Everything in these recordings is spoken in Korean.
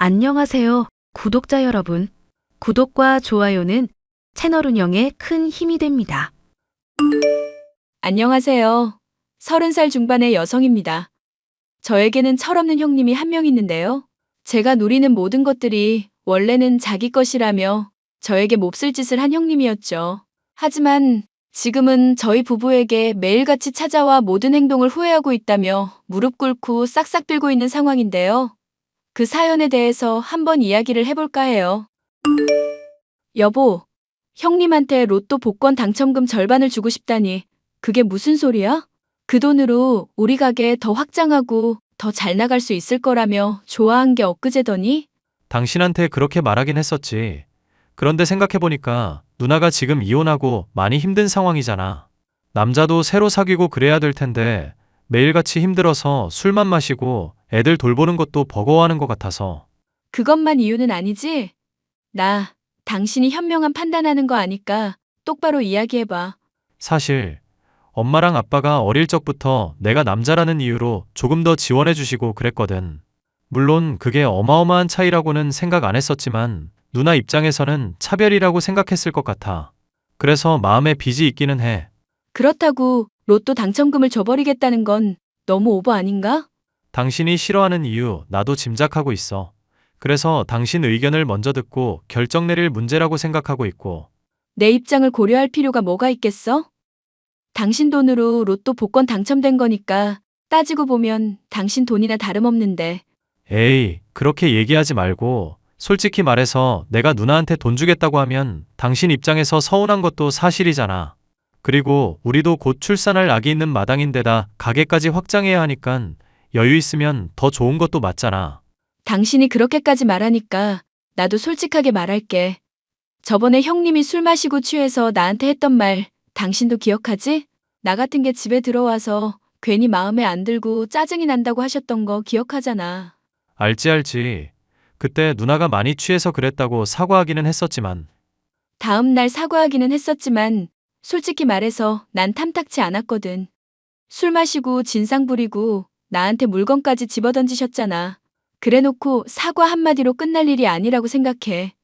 안녕하세요, 구독자 여러분. 구독과 좋아요는 채널 운영에 큰 힘이 됩니다. 안녕하세요. 30살 중반의 여성입니다. 저에게는 철없는 형님이 한 명 있는데요. 제가 누리는 모든 것들이 원래는 자기 것이라며 저에게 몹쓸 짓을 한 형님이었죠. 하지만 지금은 저희 부부에게 매일같이 찾아와 모든 행동을 후회하고 있다며 무릎 꿇고 싹싹 빌고 있는 상황인데요. 그 사연에 대해서 한번 이야기를 해볼까 해요. 여보, 형님한테 로또 복권 당첨금 절반을 주고 싶다니 그게 무슨 소리야? 그 돈으로 우리 가게 더 확장하고 더 잘 나갈 수 있을 거라며 좋아한 게 엊그제더니? 당신한테 그렇게 말하긴 했었지. 그런데 생각해보니까 누나가 지금 이혼하고 많이 힘든 상황이잖아. 남자도 새로 사귀고 그래야 될 텐데 매일같이 힘들어서 술만 마시고 애들 돌보는 것도 버거워하는 것 같아서. 그것만 이유는 아니지? 나 당신이 현명한 판단하는 거 아니까 똑바로 이야기해봐. 사실 엄마랑 아빠가 어릴 적부터 내가 남자라는 이유로 조금 더 지원해 주시고 그랬거든. 물론 그게 어마어마한 차이라고는 생각 안 했었지만 누나 입장에서는 차별이라고 생각했을 것 같아. 그래서 마음에 빚이 있기는 해. 그렇다고 로또 당첨금을 줘버리겠다는 건 너무 오버 아닌가? 당신이 싫어하는 이유 나도 짐작하고 있어. 그래서 당신 의견을 먼저 듣고 결정 내릴 문제라고 생각하고 있고. 내 입장을 고려할 필요가 뭐가 있겠어? 당신 돈으로 로또 복권 당첨된 거니까 따지고 보면 당신 돈이나 다름없는데. 에이, 그렇게 얘기하지 말고 솔직히 말해서 내가 누나한테 돈 주겠다고 하면 당신 입장에서 서운한 것도 사실이잖아. 그리고 우리도 곧 출산할 아기 있는 마당인데다 가게까지 확장해야 하니깐 여유 있으면 더 좋은 것도 맞잖아. 당신이 그렇게까지 말하니까 나도 솔직하게 말할게. 저번에 형님이 술 마시고 취해서 나한테 했던 말 당신도 기억하지? 나 같은 게 집에 들어와서 괜히 마음에 안 들고 짜증이 난다고 하셨던 거 기억하잖아. 알지. 그때 누나가 많이 취해서 그랬다고 사과하기는 했었지만. 다음 날 사과하기는 했었지만 솔직히 말해서 난 탐탁치 않았거든. 술 마시고 진상 부리고 나한테 물건까지 집어던지셨잖아. 그래놓고 사과 한마디로 끝날 일이 아니라고 생각해.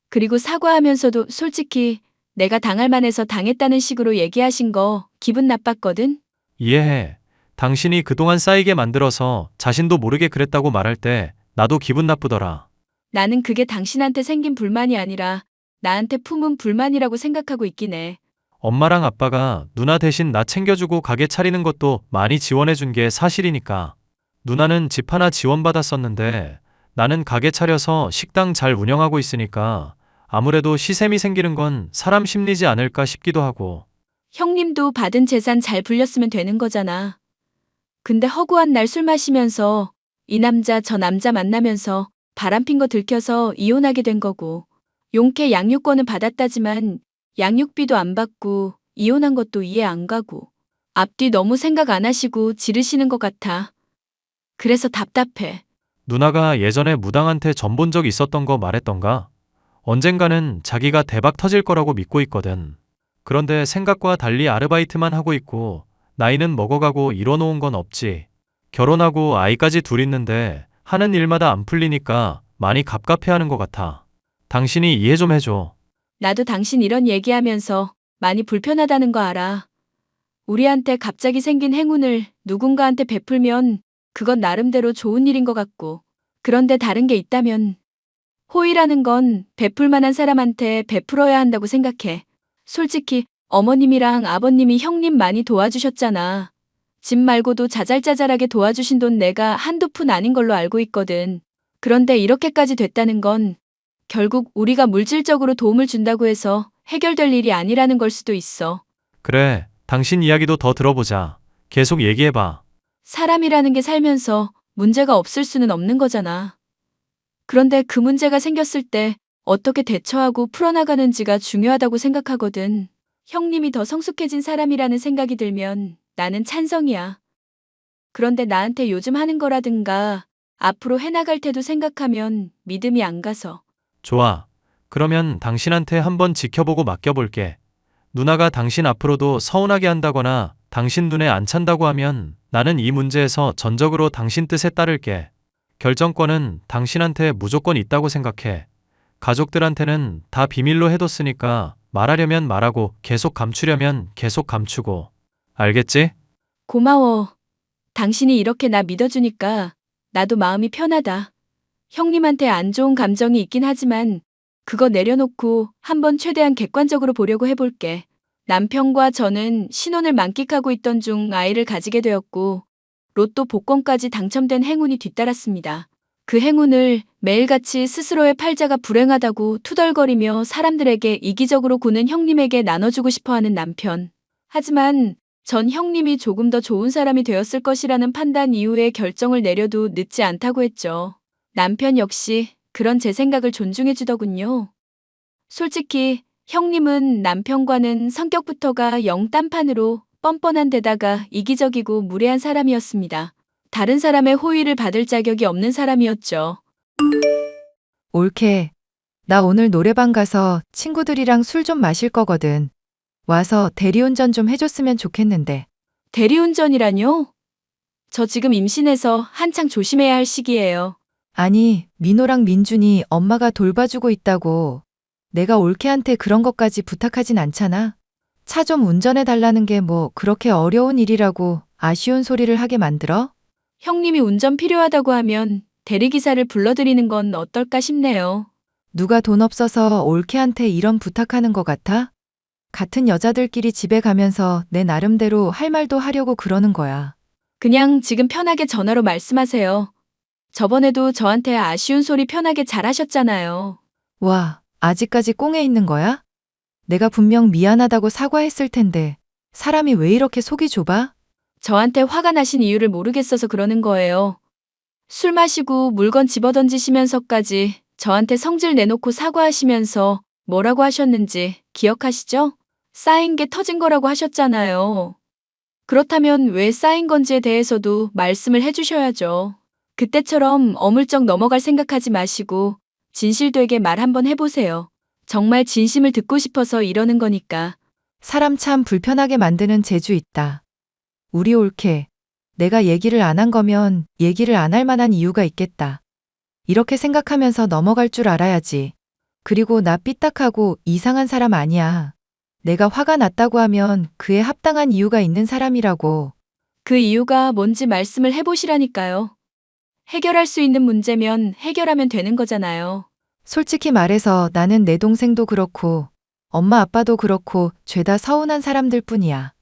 그리고 사과하면서도 솔직히 내가 당할 만해서 당했다는 식으로 얘기하신 거 기분 나빴거든? 이해해. 당신이 그동안 쌓이게 만들어서 자신도 모르게 그랬다고 말할 때 나도 기분 나쁘더라. 나는 그게 당신한테 생긴 불만이 아니라 나한테 품은 불만이라고 생각하고 있긴 해. 엄마랑 아빠가 누나 대신 나 챙겨주고 가게 차리는 것도 많이 지원해준 게 사실이니까. 누나는 집 하나 지원받았었는데 나는 가게 차려서 식당 잘 운영하고 있으니까 아무래도 시샘이 생기는 건 사람 심리지 않을까 싶기도 하고. 형님도 받은 재산 잘 불렸으면 되는 거잖아. 근데 허구한 날 술 마시면서 이 남자 저 남자 만나면서 바람핀 거 들켜서 이혼하게 된 거고. 용케 양육권은 받았다지만 양육비도 안 받고 이혼한 것도 이해 안 가고. 앞뒤 너무 생각 안 하시고 지르시는 것 같아. 그래서 답답해. 누나가 예전에 무당한테 전 본 적 있었던 거 말했던가? 언젠가는 자기가 대박 터질 거라고 믿고 있거든. 그런데 생각과 달리 아르바이트만 하고 있고 나이는 먹어가고 이뤄놓은 건 없지. 결혼하고 아이까지 둘 있는데 하는 일마다 안 풀리니까 많이 갑갑해하는 것 같아. 당신이 이해 좀 해줘. 나도 당신 이런 얘기하면서 많이 불편하다는 거 알아. 우리한테 갑자기 생긴 행운을 누군가한테 베풀면 그건 나름대로 좋은 일인 것 같고. 그런데 다른 게 있다면 호의라는 건 베풀 만한 사람한테 베풀어야 한다고 생각해. 솔직히 어머님이랑 아버님이 형님 많이 도와주셨잖아. 집 말고도 자잘자잘하게 도와주신 돈 내가 한두 푼 아닌 걸로 알고 있거든. 그런데 이렇게까지 됐다는 건 결국 우리가 물질적으로 도움을 준다고 해서 해결될 일이 아니라는 걸 수도 있어. 그래, 당신 이야기도 더 들어보자. 계속 얘기해봐. 사람이라는 게 살면서 문제가 없을 수는 없는 거잖아. 그런데 그 문제가 생겼을 때 어떻게 대처하고 풀어나가는지가 중요하다고 생각하거든. 형님이 더 성숙해진 사람이라는 생각이 들면 나는 찬성이야. 그런데 나한테 요즘 하는 거라든가 앞으로 해나갈 태도 생각하면 믿음이 안 가서. 좋아. 그러면 당신한테 한번 지켜보고 맡겨볼게. 누나가 당신 앞으로도 서운하게 한다거나 당신 눈에 안 찬다고 하면 나는 이 문제에서 전적으로 당신 뜻에 따를게. 결정권은 당신한테 무조건 있다고 생각해. 가족들한테는 다 비밀로 해뒀으니까 말하려면 말하고 계속 감추려면 계속 감추고. 알겠지? 고마워. 당신이 이렇게 나 믿어주니까 나도 마음이 편하다. 형님한테 안 좋은 감정이 있긴 하지만 그거 내려놓고 한번 최대한 객관적으로 보려고 해볼게. 남편과 저는 신혼을 만끽하고 있던 중 아이를 가지게 되었고 로또 복권까지 당첨된 행운이 뒤따랐습니다. 그 행운을 매일같이 스스로의 팔자가 불행하다고 투덜거리며 사람들에게 이기적으로 구는 형님에게 나눠주고 싶어하는 남편. 하지만 전 형님이 조금 더 좋은 사람이 되었을 것이라는 판단 이후에 결정을 내려도 늦지 않다고 했죠. 남편 역시 그런 제 생각을 존중해 주더군요. 솔직히 형님은 남편과는 성격부터가 영 딴판으로 뻔뻔한 데다가 이기적이고 무례한 사람이었습니다. 다른 사람의 호의를 받을 자격이 없는 사람이었죠. 올케. 나 오늘 노래방 가서 친구들이랑 술 좀 마실 거거든. 와서 대리운전 좀 해줬으면 좋겠는데. 대리운전이라뇨? 저 지금 임신해서 한창 조심해야 할 시기예요. 아니, 민호랑 민준이 엄마가 돌봐주고 있다고. 내가 올케한테 그런 것까지 부탁하진 않잖아. 차 좀 운전해 달라는 게 뭐 그렇게 어려운 일이라고 아쉬운 소리를 하게 만들어? 형님이 운전 필요하다고 하면 대리기사를 불러드리는 건 어떨까 싶네요. 누가 돈 없어서 올케한테 이런 부탁하는 것 같아? 같은 여자들끼리 집에 가면서 내 나름대로 할 말도 하려고 그러는 거야. 그냥 지금 편하게 전화로 말씀하세요. 저번에도 저한테 아쉬운 소리 편하게 잘하셨잖아요. 와, 아직까지 꽁에 있는 거야? 내가 분명 미안하다고 사과했을 텐데 사람이 왜 이렇게 속이 좁아? 저한테 화가 나신 이유를 모르겠어서 그러는 거예요. 술 마시고 물건 집어던지시면서까지 저한테 성질 내놓고 사과하시면서 뭐라고 하셨는지 기억하시죠? 쌓인 게 터진 거라고 하셨잖아요. 그렇다면 왜 쌓인 건지에 대해서도 말씀을 해주셔야죠. 그때처럼 어물쩍 넘어갈 생각하지 마시고 진실되게 말 한번 해보세요. 정말 진심을 듣고 싶어서 이러는 거니까. 사람 참 불편하게 만드는 재주 있다. 우리 올케. 내가 얘기를 안 한 거면 얘기를 안 할 만한 이유가 있겠다. 이렇게 생각하면서 넘어갈 줄 알아야지. 그리고 나 삐딱하고 이상한 사람 아니야. 내가 화가 났다고 하면 그에 합당한 이유가 있는 사람이라고. 그 이유가 뭔지 말씀을 해보시라니까요. 해결할 수 있는 문제면 해결하면 되는 거잖아요. 솔직히 말해서 나는 내 동생도 그렇고 엄마 아빠도 그렇고 죄다 서운한 사람들 뿐이야.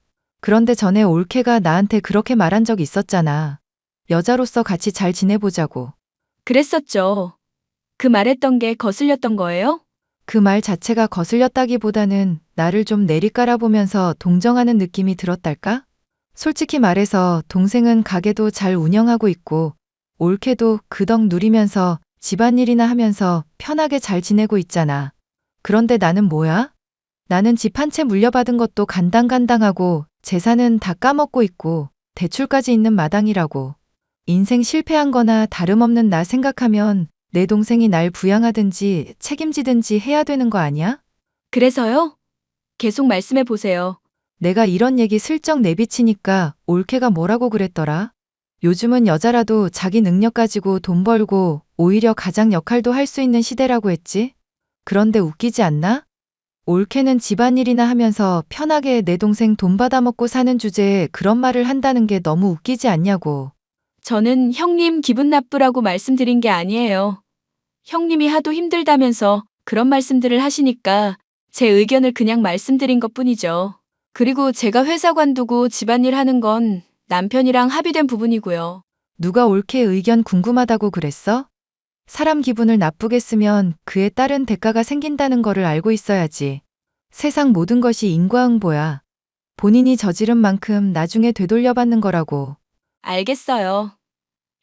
그런데 전에 올케가 나한테 그렇게 말한 적 있었잖아. 여자로서 같이 잘 지내보자고. 그랬었죠. 그 말했던 게 거슬렸던 거예요? 그 말 자체가 거슬렸다기보다는 나를 좀 내리깔아보면서 동정하는 느낌이 들었달까? 솔직히 말해서 동생은 가게도 잘 운영하고 있고 올케도 그 덕 누리면서 집안일이나 하면서 편하게 잘 지내고 있잖아. 그런데 나는 뭐야? 나는 집 한 채 물려받은 것도 간당간당하고 재산은 다 까먹고 있고 대출까지 있는 마당이라고. 인생 실패한 거나 다름없는 나 생각하면 내 동생이 날 부양하든지 책임지든지 해야 되는 거 아니야? 그래서요? 계속 말씀해 보세요. 내가 이런 얘기 슬쩍 내비치니까 올케가 뭐라고 그랬더라? 요즘은 여자라도 자기 능력 가지고 돈 벌고 오히려 가장 역할도 할 수 있는 시대라고 했지? 그런데 웃기지 않나? 올케는 집안일이나 하면서 편하게 내 동생 돈 받아먹고 사는 주제에 그런 말을 한다는 게 너무 웃기지 않냐고. 저는 형님 기분 나쁘라고 말씀드린 게 아니에요. 형님이 하도 힘들다면서 그런 말씀들을 하시니까 제 의견을 그냥 말씀드린 것 뿐이죠. 그리고 제가 회사 관두고 집안일 하는 건 남편이랑 합의된 부분이고요. 누가 올케 의견 궁금하다고 그랬어? 사람 기분을 나쁘게 쓰면 그에 따른 대가가 생긴다는 거를 알고 있어야지. 세상 모든 것이 인과응보야. 본인이 저지른 만큼 나중에 되돌려받는 거라고. 알겠어요.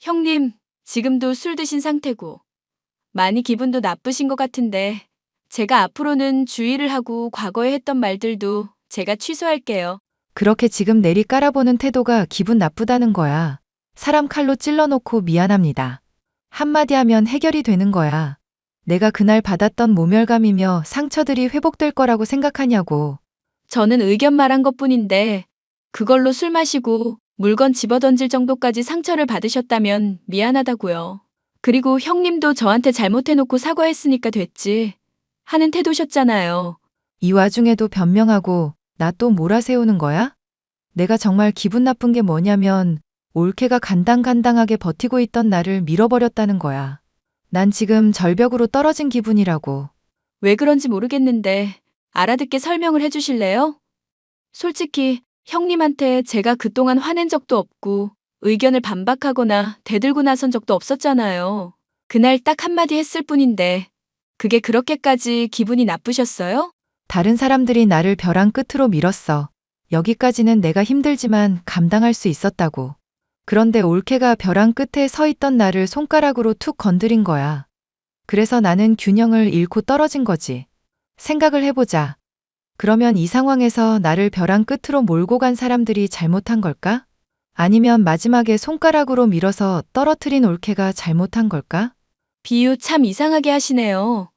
형님, 지금도 술 드신 상태고 많이 기분도 나쁘신 것 같은데 제가 앞으로는 주의를 하고 과거에 했던 말들도 제가 취소할게요. 그렇게 지금 내리 깔아보는 태도가 기분 나쁘다는 거야. 사람 칼로 찔러놓고 미안합니다. 한마디 하면 해결이 되는 거야. 내가 그날 받았던 모멸감이며 상처들이 회복될 거라고 생각하냐고. 저는 의견 말한 것뿐인데 그걸로 술 마시고 물건 집어던질 정도까지 상처를 받으셨다면 미안하다고요. 그리고 형님도 저한테 잘못해놓고 사과했으니까 됐지 하는 태도셨잖아요. 이 와중에도 변명하고 나 또 몰아세우는 거야? 내가 정말 기분 나쁜 게 뭐냐면 올케가 간당간당하게 버티고 있던 나를 밀어버렸다는 거야. 난 지금 절벽으로 떨어진 기분이라고. 왜 그런지 모르겠는데 알아듣게 설명을 해주실래요? 솔직히 형님한테 제가 그동안 화낸 적도 없고 의견을 반박하거나 대들고 나선 적도 없었잖아요. 그날 딱 한마디 했을 뿐인데 그게 그렇게까지 기분이 나쁘셨어요? 다른 사람들이 나를 벼랑 끝으로 밀었어. 여기까지는 내가 힘들지만 감당할 수 있었다고. 그런데 올케가 벼랑 끝에 서 있던 나를 손가락으로 툭 건드린 거야. 그래서 나는 균형을 잃고 떨어진 거지. 생각을 해보자. 그러면 이 상황에서 나를 벼랑 끝으로 몰고 간 사람들이 잘못한 걸까? 아니면 마지막에 손가락으로 밀어서 떨어뜨린 올케가 잘못한 걸까? 비유 참 이상하게 하시네요.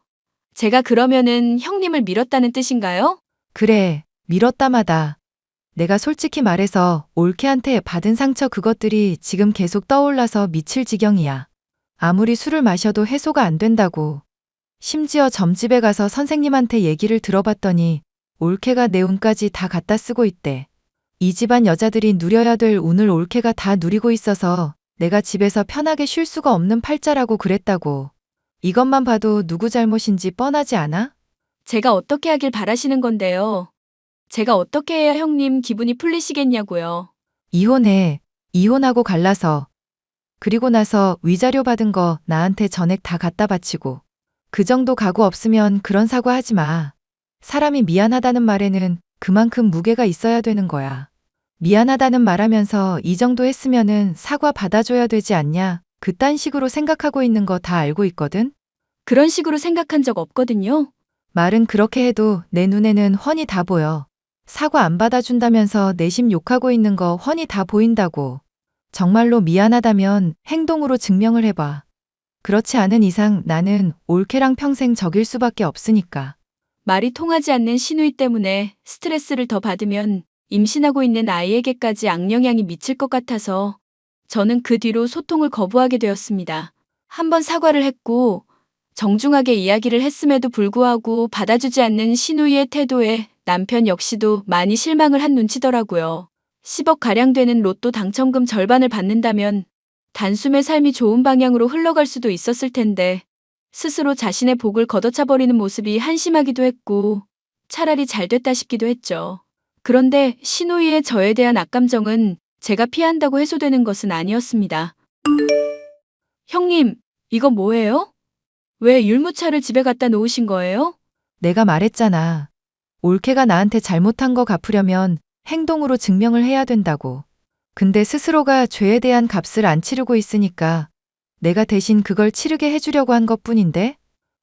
제가 그러면은 형님을 밀었다는 뜻인가요? 그래, 밀었다마다. 내가 솔직히 말해서 올케한테 받은 상처 그것들이 지금 계속 떠올라서 미칠 지경이야. 아무리 술을 마셔도 해소가 안 된다고. 심지어 점집에 가서 선생님한테 얘기를 들어봤더니 올케가 내 운까지 다 갖다 쓰고 있대. 이 집안 여자들이 누려야 될 운을 올케가 다 누리고 있어서 내가 집에서 편하게 쉴 수가 없는 팔자라고 그랬다고. 이것만 봐도 누구 잘못인지 뻔하지 않아? 제가 어떻게 하길 바라시는 건데요. 제가 어떻게 해야 형님 기분이 풀리시겠냐고요. 이혼해. 이혼하고 갈라서. 그리고 나서 위자료 받은 거 나한테 전액 다 갖다 바치고. 그 정도 각오 없으면 그런 사과 하지 마. 사람이 미안하다는 말에는 그만큼 무게가 있어야 되는 거야. 미안하다는 말하면서 이 정도 했으면은 사과 받아줘야 되지 않냐? 그딴 식으로 생각하고 있는 거 다 알고 있거든? 그런 식으로 생각한 적 없거든요. 말은 그렇게 해도 내 눈에는 훤히 다 보여. 사과 안 받아준다면서 내심 욕하고 있는 거 훤히 다 보인다고. 정말로 미안하다면 행동으로 증명을 해봐. 그렇지 않은 이상 나는 올케랑 평생 적일 수밖에 없으니까. 말이 통하지 않는 시누이 때문에 스트레스를 더 받으면 임신하고 있는 아이에게까지 악영향이 미칠 것 같아서 저는 그 뒤로 소통을 거부하게 되었습니다. 한번 사과를 했고 정중하게 이야기를 했음에도 불구하고 받아주지 않는 시누이의 태도에 남편 역시도 많이 실망을 한 눈치더라고요. 10억가량 되는 로또 당첨금 절반을 받는다면 단숨에 삶이 좋은 방향으로 흘러갈 수도 있었을 텐데 스스로 자신의 복을 걷어차버리는 모습이 한심하기도 했고 차라리 잘 됐다 싶기도 했죠. 그런데 시누이의 저에 대한 악감정은 제가 피한다고 해소되는 것은 아니었습니다. 형님, 이거 뭐예요? 왜 율무차를 집에 갖다 놓으신 거예요? 내가 말했잖아. 올케가 나한테 잘못한 거 갚으려면 행동으로 증명을 해야 된다고. 근데 스스로가 죄에 대한 값을 안 치르고 있으니까 내가 대신 그걸 치르게 해주려고 한 것뿐인데?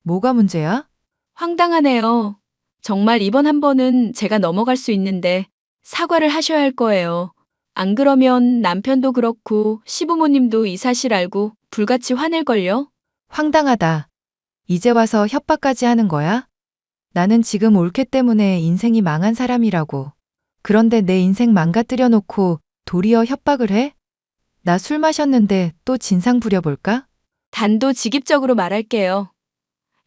뭐가 문제야? 황당하네요. 정말 이번 한 번은 제가 넘어갈 수 있는데 사과를 하셔야 할 거예요. 안 그러면 남편도 그렇고 시부모님도 이 사실 알고 불같이 화낼걸요? 황당하다. 이제 와서 협박까지 하는 거야? 나는 지금 올케 때문에 인생이 망한 사람이라고. 그런데 내 인생 망가뜨려 놓고 도리어 협박을 해? 나 술 마셨는데 또 진상 부려볼까? 단도직입적으로 말할게요.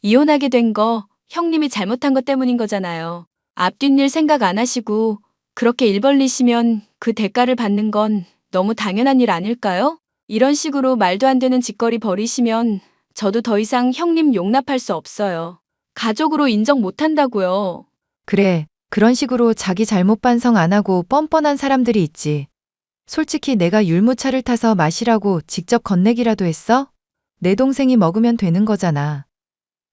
이혼하게 된 거 형님이 잘못한 것 때문인 거잖아요. 앞뒷일 생각 안 하시고 그렇게 일 벌리시면 그 대가를 받는 건 너무 당연한 일 아닐까요? 이런 식으로 말도 안 되는 짓거리 벌이시면 저도 더 이상 형님 용납할 수 없어요. 가족으로 인정 못 한다고요. 그래, 그런 식으로 자기 잘못 반성 안 하고 뻔뻔한 사람들이 있지. 솔직히 내가 율무차를 타서 마시라고 직접 건네기라도 했어? 내 동생이 먹으면 되는 거잖아.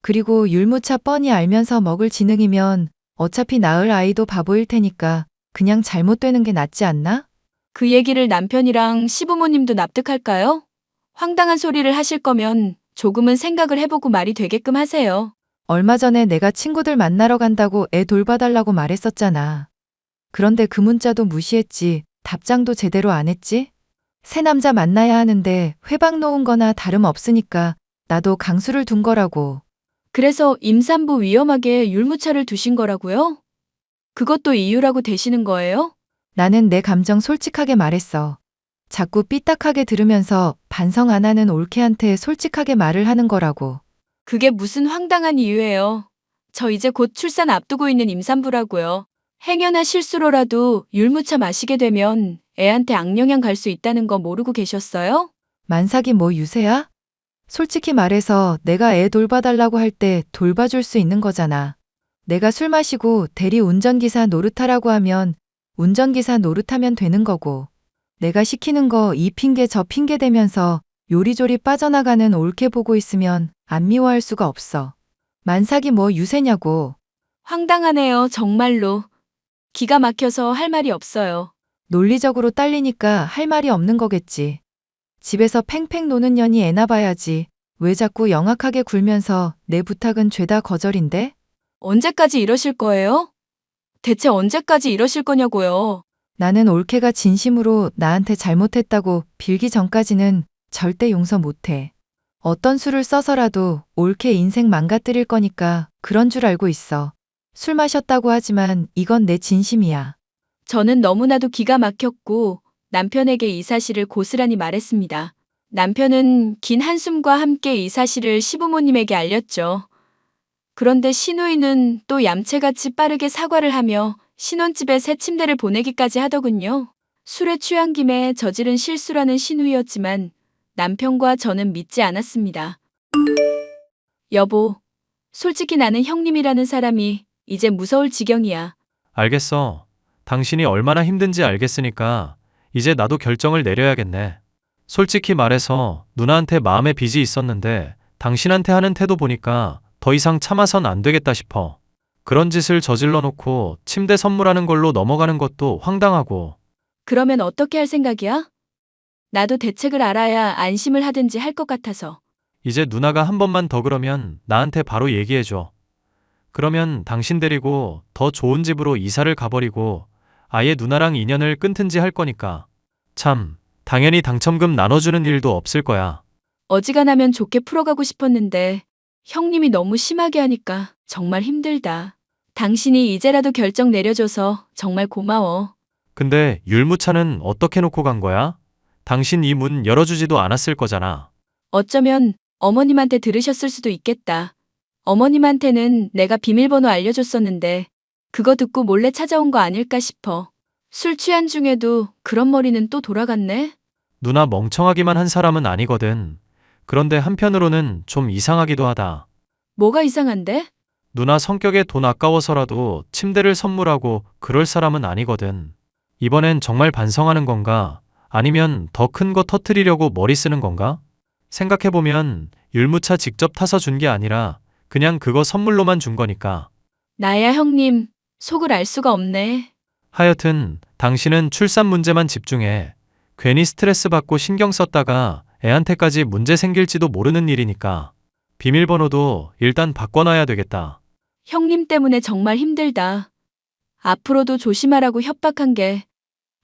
그리고 율무차 뻔히 알면서 먹을 지능이면 어차피 낳을 아이도 바보일 테니까 그냥 잘못되는 게 낫지 않나? 그 얘기를 남편이랑 시부모님도 납득할까요? 황당한 소리를 하실 거면 조금은 생각을 해보고 말이 되게끔 하세요. 얼마 전에 내가 친구들 만나러 간다고 애 돌봐달라고 말했었잖아. 그런데 그 문자도 무시했지. 답장도 제대로 안 했지? 새 남자 만나야 하는데 회방 놓은 거나 다름없으니까 나도 강수를 둔 거라고. 그래서 임산부 위험하게 율무차를 두신 거라고요? 그것도 이유라고 되시는 거예요? 나는 내 감정 솔직하게 말했어. 자꾸 삐딱하게 들으면서 반성 안 하는 올케한테 솔직하게 말을 하는 거라고. 그게 무슨 황당한 이유예요. 저 이제 곧 출산 앞두고 있는 임산부라고요. 행여나 실수로라도 율무차 마시게 되면 애한테 악영향 갈 수 있다는 거 모르고 계셨어요? 만삭이 뭐 유세야? 솔직히 말해서 내가 애 돌봐달라고 할 때 돌봐줄 수 있는 거잖아. 내가 술 마시고 대리 운전기사 노릇하라고 하면 운전기사 노릇하면 되는 거고. 내가 시키는 거 이 핑계 저 핑계 대면서 요리조리 빠져나가는 올케 보고 있으면 안 미워할 수가 없어. 만삭이 뭐 유세냐고. 황당하네요, 정말로. 기가 막혀서 할 말이 없어요. 논리적으로 딸리니까 할 말이 없는 거겠지. 집에서 팽팽 노는 년이 애나 봐야지. 왜 자꾸 영악하게 굴면서 내 부탁은 죄다 거절인데? 언제까지 이러실 거예요? 대체 언제까지 이러실 거냐고요. 나는 올케가 진심으로 나한테 잘못했다고 빌기 전까지는 절대 용서 못해. 어떤 수를 써서라도 올케 인생 망가뜨릴 거니까 그런 줄 알고 있어. 술 마셨다고 하지만 이건 내 진심이야. 저는 너무나도 기가 막혔고 남편에게 이 사실을 고스란히 말했습니다. 남편은 긴 한숨과 함께 이 사실을 시부모님에게 알렸죠. 그런데 시누이는 또 얌체같이 빠르게 사과를 하며 신혼집에 새 침대를 보내기까지 하더군요. 술에 취한 김에 저지른 실수라는 시누이였지만 남편과 저는 믿지 않았습니다. 여보, 솔직히 나는 형님이라는 사람이 이제 무서울 지경이야. 알겠어. 당신이 얼마나 힘든지 알겠으니까 이제 나도 결정을 내려야겠네. 솔직히 말해서 누나한테 마음의 빚이 있었는데 당신한테 하는 태도 보니까 더 이상 참아선 안 되겠다 싶어. 그런 짓을 저질러 놓고 침대 선물하는 걸로 넘어가는 것도 황당하고. 그러면 어떻게 할 생각이야? 나도 대책을 알아야 안심을 하든지 할 것 같아서. 이제 누나가 한 번만 더 그러면 나한테 바로 얘기해줘. 그러면 당신 데리고 더 좋은 집으로 이사를 가버리고 아예 누나랑 인연을 끊든지 할 거니까. 참, 당연히 당첨금 나눠주는 일도 없을 거야. 어지간하면 좋게 풀어가고 싶었는데 형님이 너무 심하게 하니까 정말 힘들다. 당신이 이제라도 결정 내려줘서 정말 고마워. 근데 율무차는 어떻게 놓고 간 거야? 당신 이 문 열어주지도 않았을 거잖아. 어쩌면 어머님한테 들으셨을 수도 있겠다. 어머님한테는 내가 비밀번호 알려줬었는데 그거 듣고 몰래 찾아온 거 아닐까 싶어. 술 취한 중에도 그런 머리는 또 돌아갔네? 누나 멍청하기만 한 사람은 아니거든. 그런데 한편으로는 좀 이상하기도 하다. 뭐가 이상한데? 누나 성격에 돈 아까워서라도 침대를 선물하고 그럴 사람은 아니거든. 이번엔 정말 반성하는 건가? 아니면 더 큰 거 터트리려고 머리 쓰는 건가? 생각해보면 율무차 직접 타서 준 게 아니라 그냥 그거 선물로만 준 거니까. 나야 형님, 속을 알 수가 없네. 하여튼 당신은 출산 문제만 집중해. 괜히 스트레스 받고 신경 썼다가 애한테까지 문제 생길지도 모르는 일이니까. 비밀번호도 일단 바꿔놔야 되겠다. 형님 때문에 정말 힘들다. 앞으로도 조심하라고 협박한 게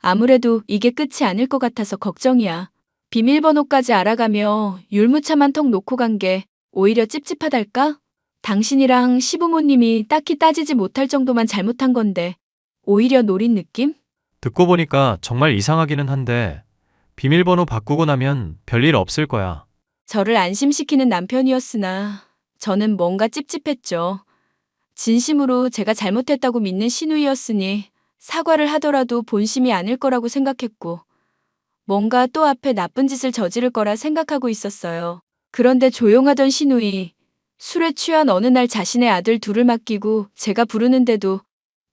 아무래도 이게 끝이 아닐 것 같아서 걱정이야. 비밀번호까지 알아가며 율무차만 턱 놓고 간 게 오히려 찝찝하달까? 당신이랑 시부모님이 딱히 따지지 못할 정도만 잘못한 건데 오히려 노린 느낌? 듣고 보니까 정말 이상하기는 한데 비밀번호 바꾸고 나면 별일 없을 거야. 저를 안심시키는 남편이었으나 저는 뭔가 찝찝했죠. 진심으로 제가 잘못했다고 믿는 시누이였으니 사과를 하더라도 본심이 아닐 거라고 생각했고 뭔가 또 앞에 나쁜 짓을 저지를 거라 생각하고 있었어요. 그런데 조용하던 시누이, 술에 취한 어느 날 자신의 아들 둘을 맡기고 제가 부르는데도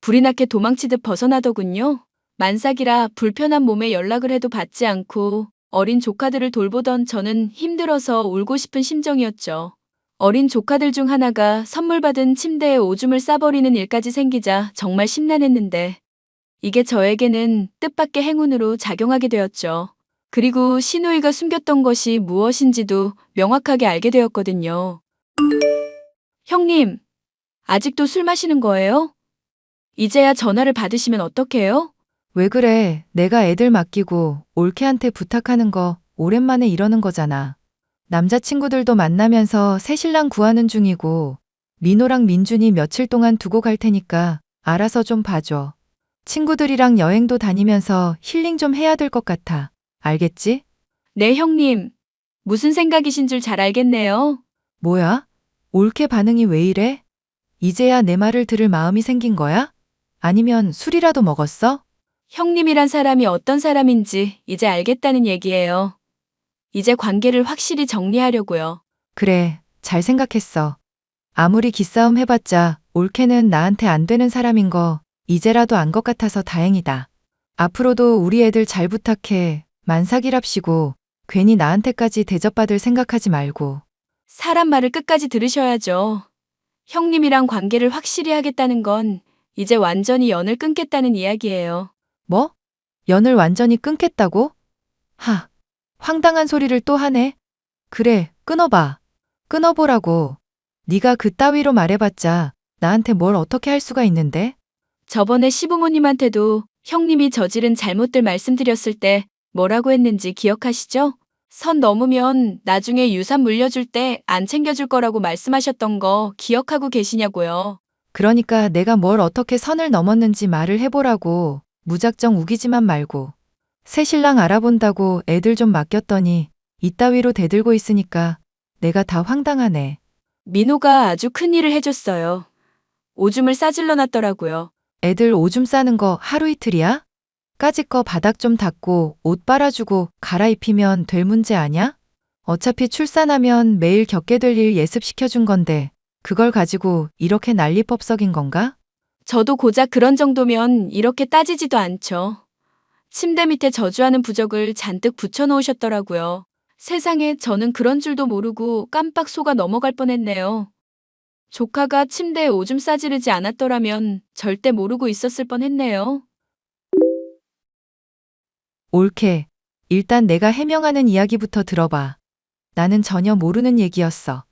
불이 나게 도망치듯 벗어나더군요. 만삭이라 불편한 몸에 연락을 해도 받지 않고 어린 조카들을 돌보던 저는 힘들어서 울고 싶은 심정이었죠. 어린 조카들 중 하나가 선물 받은 침대에 오줌을 싸버리는 일까지 생기자 정말 심란했는데 이게 저에게는 뜻밖의 행운으로 작용하게 되었죠. 그리고 시누이가 숨겼던 것이 무엇인지도 명확하게 알게 되었거든요. 형님, 아직도 술 마시는 거예요? 이제야 전화를 받으시면 어떡해요? 왜 그래? 내가 애들 맡기고 올케한테 부탁하는 거 오랜만에 이러는 거잖아. 남자친구들도 만나면서 새신랑 구하는 중이고 민호랑 민준이 며칠 동안 두고 갈 테니까 알아서 좀 봐줘. 친구들이랑 여행도 다니면서 힐링 좀 해야 될 것 같아. 알겠지? 네, 형님. 무슨 생각이신 줄 잘 알겠네요. 뭐야? 올케 반응이 왜 이래? 이제야 내 말을 들을 마음이 생긴 거야? 아니면 술이라도 먹었어? 형님이란 사람이 어떤 사람인지 이제 알겠다는 얘기예요. 이제 관계를 확실히 정리하려고요. 그래, 잘 생각했어. 아무리 기싸움 해봤자 올케는 나한테 안 되는 사람인 거 이제라도 안 것 같아서 다행이다. 앞으로도 우리 애들 잘 부탁해. 만삭이랍시고 괜히 나한테까지 대접받을 생각하지 말고. 사람 말을 끝까지 들으셔야죠. 형님이랑 관계를 확실히 하겠다는 건 이제 완전히 연을 끊겠다는 이야기예요. 뭐? 연을 완전히 끊겠다고? 하, 황당한 소리를 또 하네. 그래, 끊어봐. 끊어보라고. 네가 그따위로 말해봤자 나한테 뭘 어떻게 할 수가 있는데? 저번에 시부모님한테도 형님이 저지른 잘못들 말씀드렸을 때 뭐라고 했는지 기억하시죠? 선 넘으면 나중에 유산 물려줄 때 안 챙겨줄 거라고 말씀하셨던 거 기억하고 계시냐고요. 그러니까 내가 뭘 어떻게 선을 넘었는지 말을 해보라고. 무작정 우기지만 말고. 새 신랑 알아본다고 애들 좀 맡겼더니 이따위로 대들고 있으니까 내가 다 황당하네. 민호가 아주 큰일을 해줬어요. 오줌을 싸질러 놨더라고요. 애들 오줌 싸는 거 하루 이틀이야? 까짓 거 바닥 좀 닦고 옷 빨아주고 갈아입히면 될 문제 아냐? 어차피 출산하면 매일 겪게 될 일 예습시켜준 건데 그걸 가지고 이렇게 난리법석인 건가? 저도 고작 그런 정도면 이렇게 따지지도 않죠. 침대 밑에 저주하는 부적을 잔뜩 붙여놓으셨더라고요. 세상에 저는 그런 줄도 모르고 깜빡 속아 넘어갈 뻔했네요. 조카가 침대에 오줌 싸지르지 않았더라면 절대 모르고 있었을 뻔했네요. 옳게. 일단 내가 해명하는 이야기부터 들어봐. 나는 전혀 모르는 얘기였어.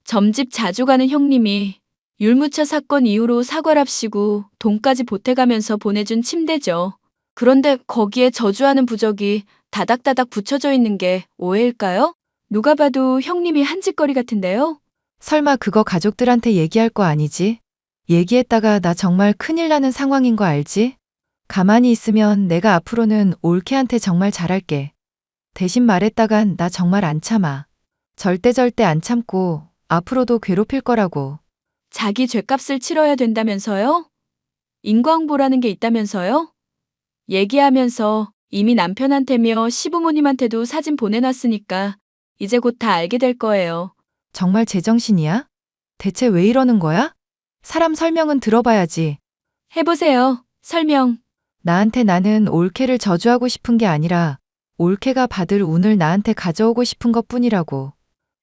점집 자주 가는 형님이 율무차 사건 이후로 사과랍시고 돈까지 보태가면서 보내준 침대죠. 그런데 거기에 저주하는 부적이 다닥다닥 붙여져 있는 게 오해일까요? 누가 봐도 형님이 한 짓거리 같은데요? 설마 그거 가족들한테 얘기할 거 아니지? 얘기했다가 나 정말 큰일 나는 상황인 거 알지? 가만히 있으면 내가 앞으로는 올케한테 정말 잘할게. 대신 말했다간 나 정말 안 참아. 절대 안 참고 앞으로도 괴롭힐 거라고. 자기 죗값을 치러야 된다면서요? 인과응보라는 게 있다면서요? 얘기하면서 이미 남편한테며 시부모님한테도 사진 보내놨으니까 이제 곧 다 알게 될 거예요. 정말 제정신이야? 대체 왜 이러는 거야? 사람 설명은 들어봐야지. 해보세요. 설명. 나한테 나는 올케를 저주하고 싶은 게 아니라 올케가 받을 운을 나한테 가져오고 싶은 것 뿐이라고.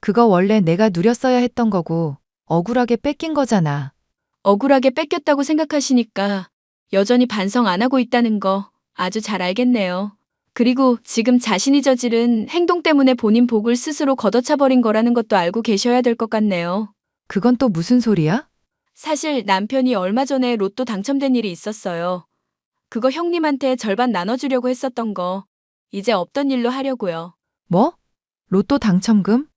그거 원래 내가 누렸어야 했던 거고 억울하게 뺏긴 거잖아. 억울하게 뺏겼다고 생각하시니까 여전히 반성 안 하고 있다는 거 아주 잘 알겠네요. 그리고 지금 자신이 저지른 행동 때문에 본인 복을 스스로 걷어차버린 거라는 것도 알고 계셔야 될 것 같네요. 그건 또 무슨 소리야? 사실 남편이 얼마 전에 로또 당첨된 일이 있었어요. 그거 형님한테 절반 나눠주려고 했었던 거 이제 없던 일로 하려고요. 뭐? 로또 당첨금?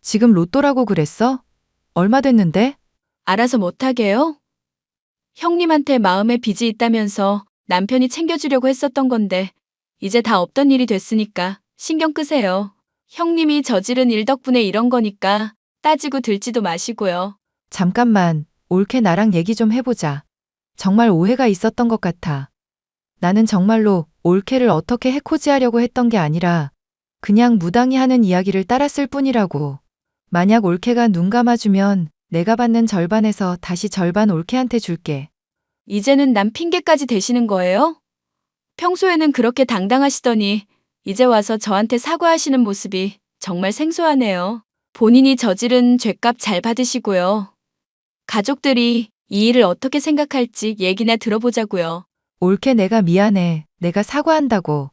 지금 로또라고 그랬어? 얼마 됐는데? 알아서 못하게요? 형님한테 마음에 빚이 있다면서 남편이 챙겨주려고 했었던 건데 이제 다 없던 일이 됐으니까 신경 끄세요. 형님이 저지른 일 덕분에 이런 거니까 따지고 들지도 마시고요. 잠깐만, 올케 나랑 얘기 좀 해보자. 정말 오해가 있었던 것 같아. 나는 정말로 올케를 어떻게 해코지하려고 했던 게 아니라 그냥 무당이 하는 이야기를 따랐을 뿐이라고. 만약 올케가 눈 감아주면 내가 받는 절반에서 다시 절반 올케한테 줄게. 이제는 남 핑계까지 대시는 거예요? 평소에는 그렇게 당당하시더니 이제 와서 저한테 사과하시는 모습이 정말 생소하네요. 본인이 저지른 죗값 잘 받으시고요. 가족들이 이 일을 어떻게 생각할지 얘기나 들어보자고요. 올케 내가 미안해. 내가 사과한다고.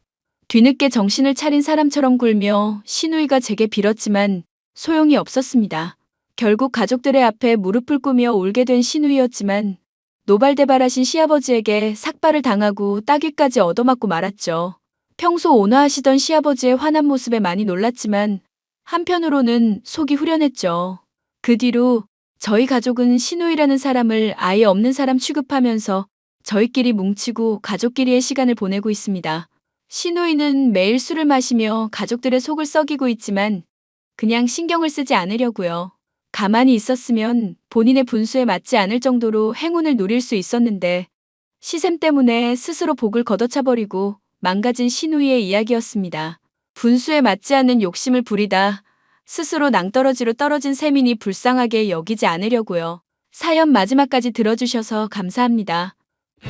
뒤늦게 정신을 차린 사람처럼 굴며 시누이가 제게 빌었지만 소용이 없었습니다. 결국 가족들의 앞에 무릎을 꿇며 울게 된 시누이였지만 노발대발하신 시아버지에게 삭발을 당하고 따귀까지 얻어맞고 말았죠. 평소 온화하시던 시아버지의 화난 모습에 많이 놀랐지만 한편으로는 속이 후련했죠. 그 뒤로 저희 가족은 시누이라는 사람을 아예 없는 사람 취급하면서 저희끼리 뭉치고 가족끼리의 시간을 보내고 있습니다. 신우이는 매일 술을 마시며 가족들의 속을 썩이고 있지만 그냥 신경을 쓰지 않으려고요. 가만히 있었으면 본인의 분수에 맞지 않을 정도로 행운을 누릴 수 있었는데 시샘 때문에 스스로 복을 걷어차버리고 망가진 신우이의 이야기였습니다. 분수에 맞지 않는 욕심을 부리다 스스로 낭떠러지로 떨어진 셈이니 불쌍하게 여기지 않으려고요. 사연 마지막까지 들어주셔서 감사합니다.